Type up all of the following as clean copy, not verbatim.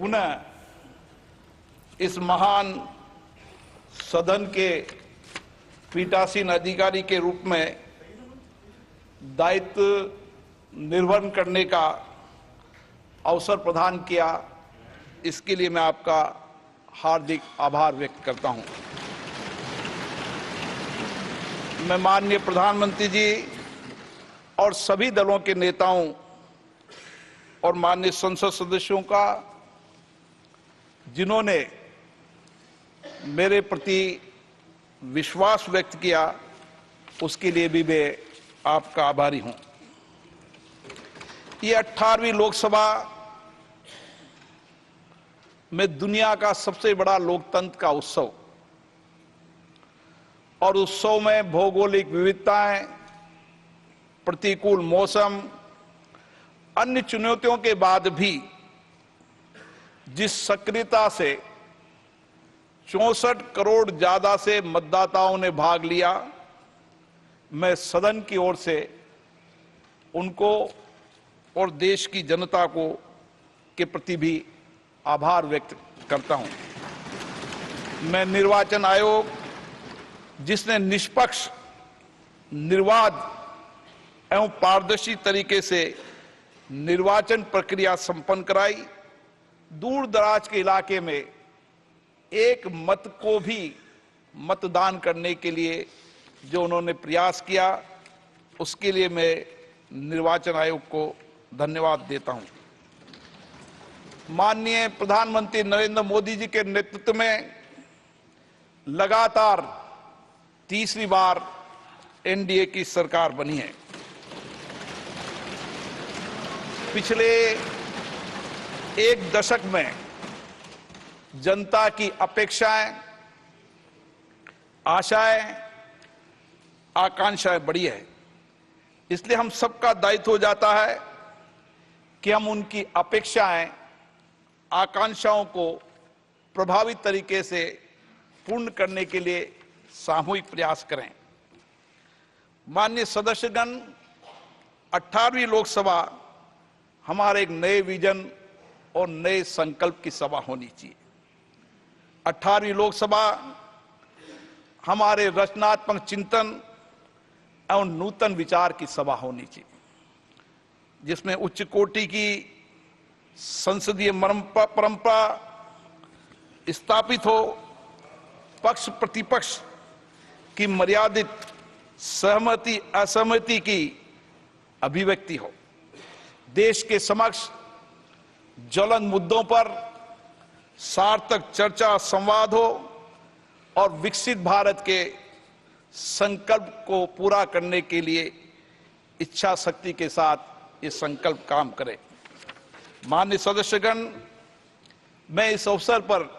पुनः इस महान सदन के पीठासीन अधिकारी के रूप में दायित्व निर्वहन करने का अवसर प्रदान किया, इसके लिए मैं आपका हार्दिक आभार व्यक्त करता हूं। मैं माननीय प्रधानमंत्री जी और सभी दलों के नेताओं और माननीय संसद सदस्यों का, जिन्होंने मेरे प्रति विश्वास व्यक्त किया, उसके लिए भी मैं आपका आभारी हूं। ये 18वीं लोकसभा में दुनिया का सबसे बड़ा लोकतंत्र का उत्सव, और उत्सव में भौगोलिक विविधताएं, प्रतिकूल मौसम, अन्य चुनौतियों के बाद भी जिस सक्रियता से 64 करोड़ ज्यादा से मतदाताओं ने भाग लिया, मैं सदन की ओर से उनको और देश की जनता को के प्रति भी आभार व्यक्त करता हूं। मैं निर्वाचन आयोग, जिसने निष्पक्ष, निर्बाध एवं पारदर्शी तरीके से निर्वाचन प्रक्रिया संपन्न कराई, दूर दराज के इलाके में एक मत को भी मतदान करने के लिए जो उन्होंने प्रयास किया, उसके लिए मैं निर्वाचन आयोग को धन्यवाद देता हूं। माननीय प्रधानमंत्री नरेंद्र मोदी जी के नेतृत्व में लगातार तीसरी बार एनडीए की सरकार बनी है। पिछले एक दशक में जनता की अपेक्षाएं, आशाएं, आकांक्षाएं बढ़ी है। इसलिए हम सबका दायित्व हो जाता है कि हम उनकी अपेक्षाएं, आकांक्षाओं को प्रभावी तरीके से पूर्ण करने के लिए सामूहिक प्रयास करें। माननीय सदस्यगण, 18वीं लोकसभा हमारे एक नए विजन और नए संकल्प की सभा होनी चाहिए। 18वीं लोकसभा हमारे रचनात्मक चिंतन एवं नूतन विचार की सभा होनी चाहिए, जिसमें उच्च कोटि की संसदीय परंपरा स्थापित हो, पक्ष प्रतिपक्ष की मर्यादित सहमति असहमति की अभिव्यक्ति हो, देश के समक्ष ज्वलंत मुद्दों पर सार्थक चर्चा संवाद हो और विकसित भारत के संकल्प को पूरा करने के लिए इच्छा शक्ति के साथ ये संकल्प काम करे। माननीय सदस्यगण, मैं इस अवसर पर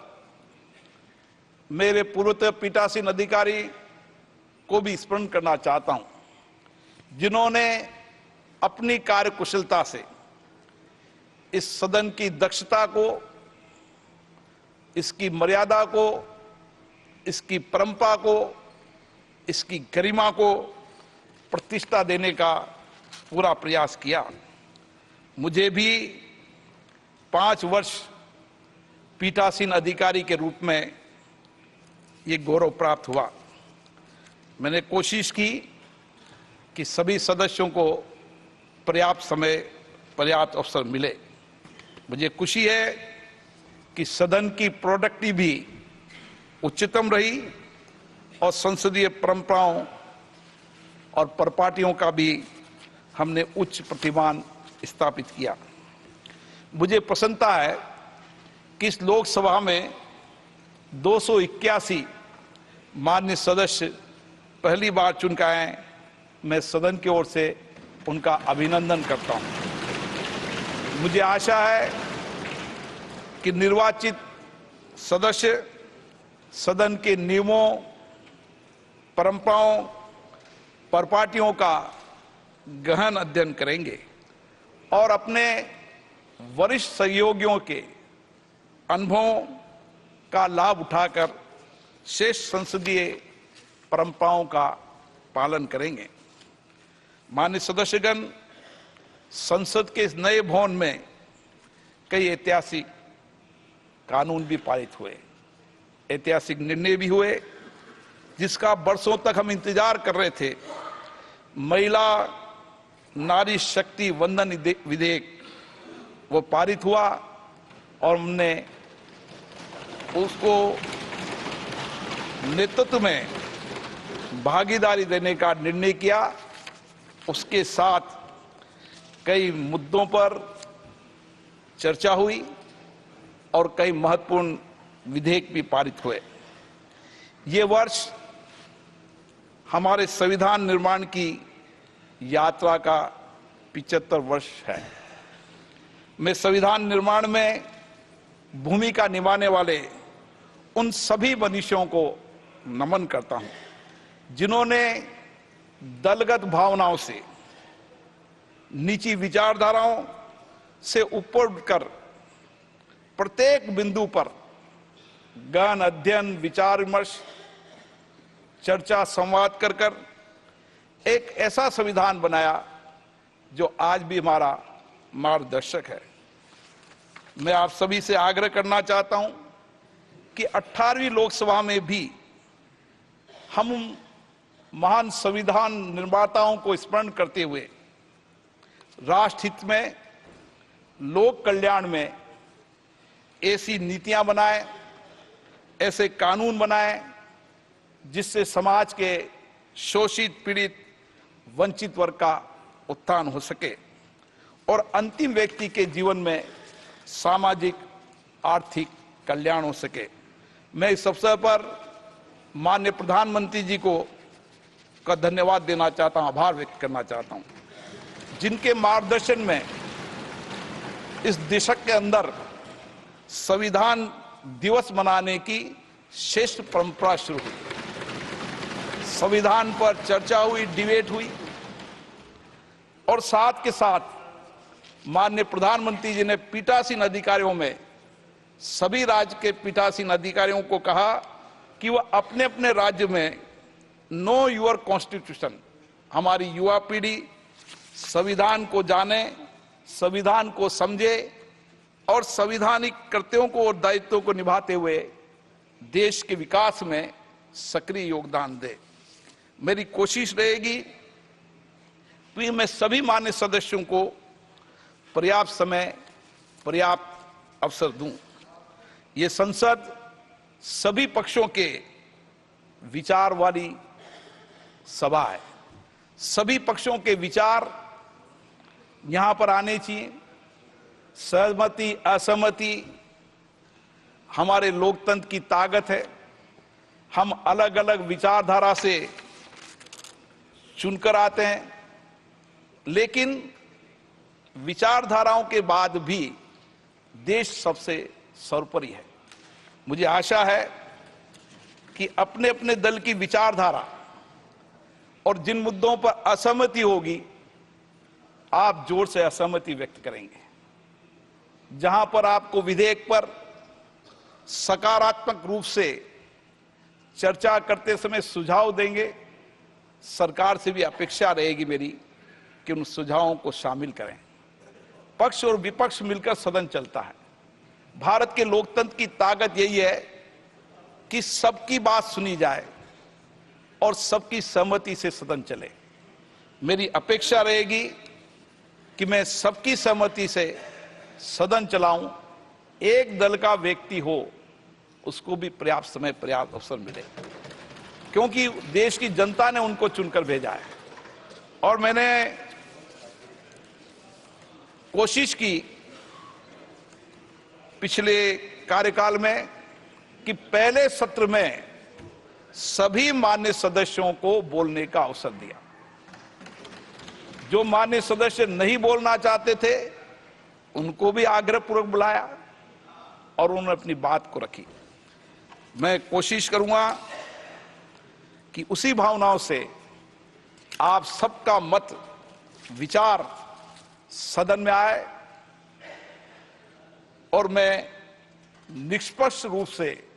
मेरे पूर्वतन पीठासीन अधिकारी को भी स्मरण करना चाहता हूं, जिन्होंने अपनी कार्यकुशलता से इस सदन की दक्षता को, इसकी मर्यादा को, इसकी परंपरा को, इसकी गरिमा को प्रतिष्ठा देने का पूरा प्रयास किया। मुझे भी 5 वर्ष पीठासीन अधिकारी के रूप में ये गौरव प्राप्त हुआ। मैंने कोशिश की कि सभी सदस्यों को पर्याप्त समय, पर्याप्त अवसर मिले। मुझे खुशी है कि सदन की प्रोडक्टिविटी भी उच्चतम रही और संसदीय परंपराओं और परिपाटियों का भी हमने उच्च प्रतिमान स्थापित किया। मुझे प्रसन्नता है कि इस लोकसभा में 281 माननीय सदस्य पहली बार चुन के आए। मैं सदन की ओर से उनका अभिनंदन करता हूं। मुझे आशा है कि निर्वाचित सदस्य सदन के नियमों, परंपराओं, परिपाटियों का गहन अध्ययन करेंगे और अपने वरिष्ठ सहयोगियों के अनुभवों का लाभ उठाकर श्रेष्ठ संसदीय परंपराओं का पालन करेंगे। माननीय सदस्यगण, संसद के इस नए भवन में कई ऐतिहासिक कानून भी पारित हुए, ऐतिहासिक निर्णय भी हुए, जिसका बरसों तक हम इंतजार कर रहे थे। महिला नारी शक्ति वंदन विधेयक वो पारित हुआ और हमने उसको नेतृत्व में भागीदारी देने का निर्णय किया। उसके साथ कई मुद्दों पर चर्चा हुई और कई महत्वपूर्ण विधेयक भी पारित हुए। ये वर्ष हमारे संविधान निर्माण की यात्रा का 75 वर्ष है। मैं संविधान निर्माण में भूमिका निभाने वाले उन सभी मनीषियों को नमन करता हूं, जिन्होंने दलगत भावनाओं से, निजी विचारधाराओं से ऊपर उठकर प्रत्येक बिंदु पर गहन अध्ययन, विचार विमर्श, चर्चा, संवाद कर एक ऐसा संविधान बनाया जो आज भी हमारा मार्गदर्शक है। मैं आप सभी से आग्रह करना चाहता हूं कि 18वीं लोकसभा में भी हम महान संविधान निर्माताओं को स्मरण करते हुए राष्ट्र हित में, लोक कल्याण में ऐसी नीतियां बनाएं, ऐसे कानून बनाएं जिससे समाज के शोषित, पीड़ित, वंचित वर्ग का उत्थान हो सके और अंतिम व्यक्ति के जीवन में सामाजिक, आर्थिक कल्याण हो सके। मैं इस अवसर पर माननीय प्रधानमंत्री जी को का धन्यवाद देना चाहता हूं, आभार व्यक्त करना चाहता हूं, जिनके मार्गदर्शन में इस दशक के अंदर संविधान दिवस मनाने की श्रेष्ठ परंपरा शुरू हुई। संविधान पर चर्चा हुई, डिबेट हुई और साथ के साथ माननीय प्रधानमंत्री जी ने पीठासीन अधिकारियों में सभी राज्य के पीठासीन अधिकारियों को कहा कि वह अपने अपने राज्य में नो योर कॉन्स्टिट्यूशन, हमारी युवा पीढ़ी संविधान को जाने, संविधान को समझे और संवैधानिक कर्तव्यों को और दायित्वों को निभाते हुए देश के विकास में सक्रिय योगदान दे। मेरी कोशिश रहेगी कि मैं सभी मान्य सदस्यों को पर्याप्त समय, पर्याप्त अवसर दूं। ये संसद सभी पक्षों के विचार वाली सभा है। सभी पक्षों के विचार यहां पर आने चाहिए। सहमति, असहमति हमारे लोकतंत्र की ताकत है। हम अलग अलग विचारधारा से चुनकर आते हैं, लेकिन विचारधाराओं के बाद भी देश सबसे सर्वोपरि है। मुझे आशा है कि अपने अपने दल की विचारधारा और जिन मुद्दों पर असहमति होगी, आप जोर से असहमति व्यक्त करेंगे। जहां पर आपको विधेयक पर सकारात्मक रूप से चर्चा करते समय सुझाव देंगे, सरकार से भी अपेक्षा रहेगी मेरी कि उन सुझावों को शामिल करें। पक्ष और विपक्ष मिलकर सदन चलता है। भारत के लोकतंत्र की ताकत यही है कि सबकी बात सुनी जाए और सबकी सहमति से सदन चले। मेरी अपेक्षा रहेगी कि मैं सबकी सहमति से सदन चलाऊं। एक दल का व्यक्ति हो, उसको भी पर्याप्त समय, पर्याप्त अवसर मिले, क्योंकि देश की जनता ने उनको चुनकर भेजा है। और मैंने कोशिश की पिछले कार्यकाल में कि पहले सत्र में सभी मान्य सदस्यों को बोलने का अवसर दिया। जो मान्य सदस्य नहीं बोलना चाहते थे, उनको भी आग्रहपूर्वक बुलाया और उन्होंने अपनी बात को रखी। मैं कोशिश करूंगा कि उसी भावनाओं से आप सबका मत, विचार सदन में आए और मैं निष्पक्ष रूप से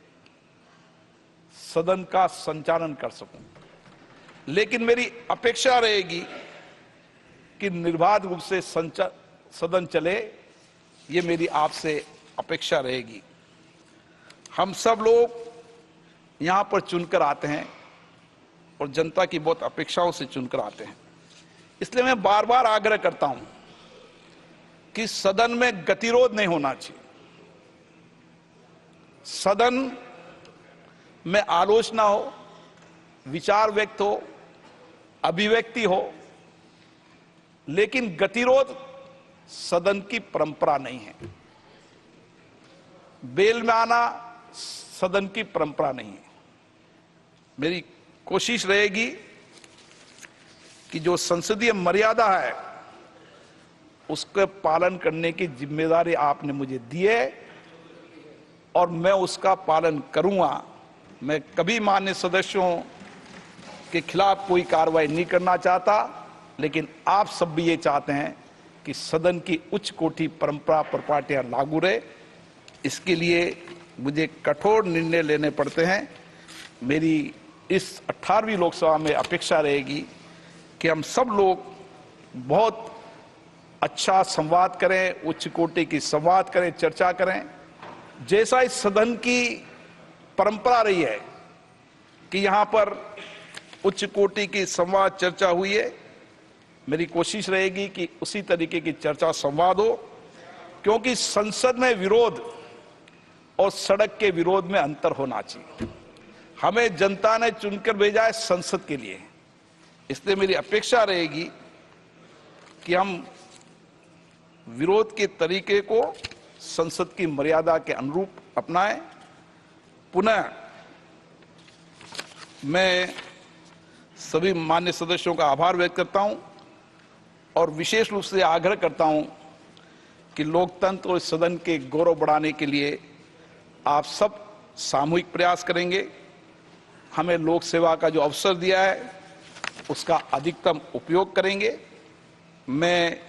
सदन का संचालन कर सकूं। लेकिन मेरी अपेक्षा रहेगी कि निर्बाध रूप से सदन चले, ये मेरी आपसे अपेक्षा रहेगी। हम सब लोग यहाँ पर चुनकर आते हैं और जनता की बहुत अपेक्षाओं से चुनकर आते हैं। इसलिए मैं बार बार आग्रह करता हूं कि सदन में गतिरोध नहीं होना चाहिए। सदन में आलोचना हो, विचार व्यक्त हो, अभिव्यक्ति हो, लेकिन गतिरोध सदन की परंपरा नहीं है। बेल में आना सदन की परंपरा नहीं है। मेरी कोशिश रहेगी कि जो संसदीय मर्यादा है उसके पालन करने की जिम्मेदारी आपने मुझे दी है और मैं उसका पालन करूंगा। मैं कभी माननीय सदस्यों के खिलाफ कोई कार्रवाई नहीं करना चाहता, लेकिन आप सब भी ये चाहते हैं कि सदन की उच्च कोटि परंपरा प्रपाटियां लागू रहे। इसके लिए मुझे कठोर निर्णय लेने पड़ते हैं। मेरी इस 18वीं लोकसभा में अपेक्षा रहेगी कि हम सब लोग बहुत अच्छा संवाद करें, उच्च कोटि की संवाद करें, चर्चा करें। जैसा इस सदन की परंपरा रही है कि यहां पर उच्च कोटि की संवाद चर्चा हुई है, मेरी कोशिश रहेगी कि उसी तरीके की चर्चा संवाद हो, क्योंकि संसद में विरोध और सड़क के विरोध में अंतर होना चाहिए। हमें जनता ने चुनकर भेजा है संसद के लिए, इसलिए मेरी अपेक्षा रहेगी कि हम विरोध के तरीके को संसद की मर्यादा के अनुरूप अपनाएं। पुनः मैं सभी मान्य सदस्यों का आभार व्यक्त करता हूं और विशेष रूप से आग्रह करता हूं कि लोकतंत्र और सदन के गौरव बढ़ाने के लिए आप सब सामूहिक प्रयास करेंगे। हमें लोक सेवा का जो अवसर दिया है उसका अधिकतम उपयोग करेंगे। मैं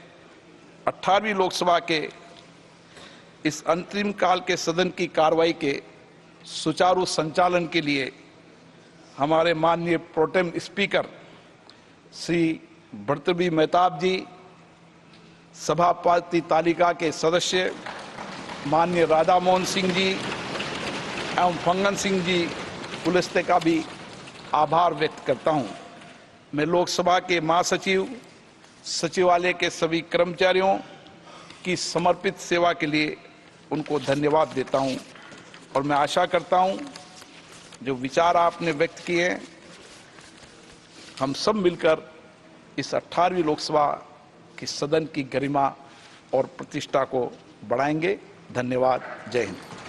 18वीं लोकसभा के इस अंतरिम काल के सदन की कार्रवाई के सुचारू संचालन के लिए हमारे माननीय प्रोटेम स्पीकर श्री भर्तृहरि मेहताब जी, सभापति तालिका के सदस्य माननीय राधा मोहन सिंह जी एवं फंगन सिंह जी पुलिस्ते का भी आभार व्यक्त करता हूं। मैं लोकसभा के महासचिव, सचिवालय के सभी कर्मचारियों की समर्पित सेवा के लिए उनको धन्यवाद देता हूं और मैं आशा करता हूं जो विचार आपने व्यक्त किए हैं हम सब मिलकर इस 18वीं लोकसभा की सदन की गरिमा और प्रतिष्ठा को बढ़ाएंगे। धन्यवाद। जय हिंद।